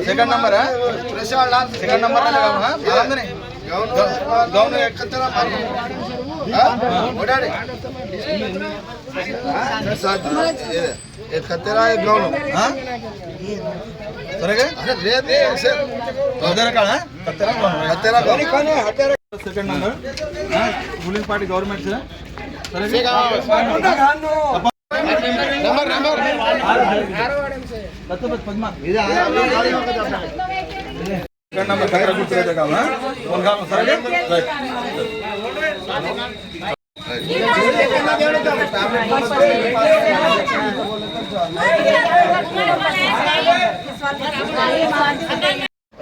Second number second number గౌన్ खतरा है गौन second number ruling party government second number खतरा गुर्तुगा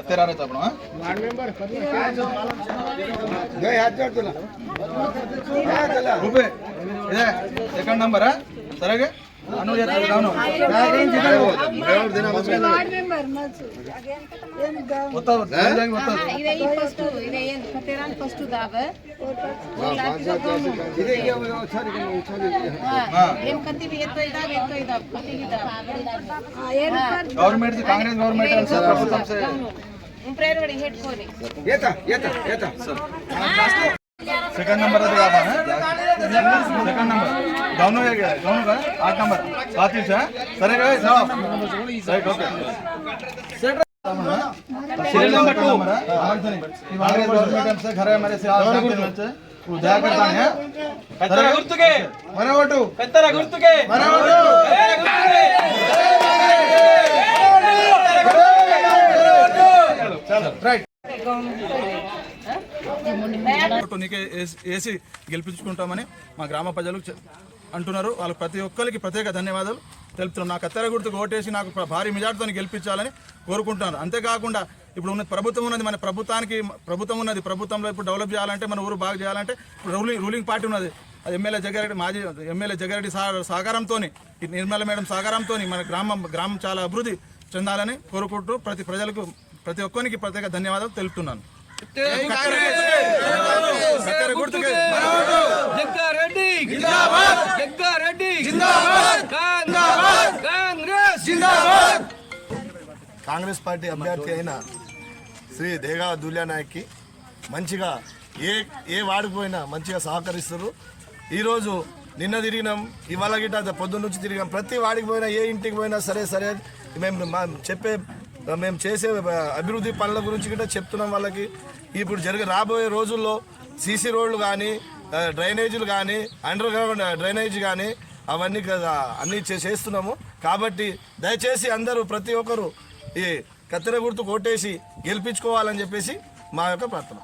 तेरा रहता अपना वार्ड मेंबर गए हाथ जोड़ तुला रुपए इधर सेकंड नंबर है सर के अनु ये गानो वार्ड मेंबर मत होता इधर ये फर्स्ट इधर ये खतेरान फर्स्ट दावे इधर ये हां एम कति भी ये तो इधर कति इधर गवर्नमेंट से कांग्रेस गवर्नमेंट से प्रभुत्व से प्रेरवडी हेड कोनी येता सर सेकंड नंबर है आप है सेकंड नंबर दोनों है क्या दोनों का 8 नंबर साथी से सर गए साहब सही ओके सीरियल नंबर 2 हमारे गवर्नमेंट से घर है हमारे से आप उदया करता है कत्तरा गुर्तुगे मने ओटू कत्तरा गुर्तुगे मने ओटू चलो राइट నీకే ఏసీ గెలిపించుకుంటామని మా గ్రామ ప్రజలు అంటున్నారు. వాళ్ళు ప్రతి ఒక్కరికి ప్రత్యేక ధన్యవాదాలు తెలుపుతున్నాం. నా కత్తెర గుర్తుకు ఓటేసి నాకు భారీ మెజార్టీతో గెలిపించాలని కోరుకుంటున్నాను. అంతేకాకుండా ఇప్పుడు ఉన్న ప్రభుత్వం ఉన్నది, మన ప్రభుత్వం ఉన్నది. ప్రభుత్వంలో ఇప్పుడు డెవలప్ చేయాలంటే మన ఊరు బాగా చేయాలంటే రూలింగ్ పార్టీ ఉన్నది. అది ఎమ్మెల్యే జగ్గారెడ్డి మాజీ ఎమ్మెల్యే జగ్గారెడ్డి సహకారంతో నిర్మల మేడం సహకారంతో మన గ్రామం చాలా అభివృద్ధి చెందాలని కోరుకుంటూ ప్రతి ఒక్కరికి ప్రత్యేక ధన్యవాదాలు తెలుపుతున్నాను. కాంగ్రెస్ పార్టీ అభ్యర్థి అయిన శ్రీ దేగా దుల్యా నాయక్కి మంచిగా ఏ వాడిపోయినా మంచిగా సహకరిస్తారు. ఈరోజు నిన్న తిరిగినాం, ఇవాళ గిట్ట పొద్దున్న నుంచి తిరిగాం. ప్రతి వాడికి పోయినా ఏ ఇంటికి పోయినా సరే మేము చేసే అభివృద్ధి పనుల గురించి కూడా చెప్తున్నాం వాళ్ళకి. ఇప్పుడు రాబోయే రోజుల్లో సీసీ రోడ్లు కానీ డ్రైనేజీలు కానీ అండర్ గ్రౌండ్ డ్రైనేజ్ కానీ అవన్నీ అన్నీ చేస్తున్నాము. కాబట్టి దయచేసి అందరూ ప్రతి ఒక్కరూ ఈ కత్తెర గుర్తు కొట్టేసి గెలిపించుకోవాలని చెప్పేసి మా యొక్క ప్రార్థన.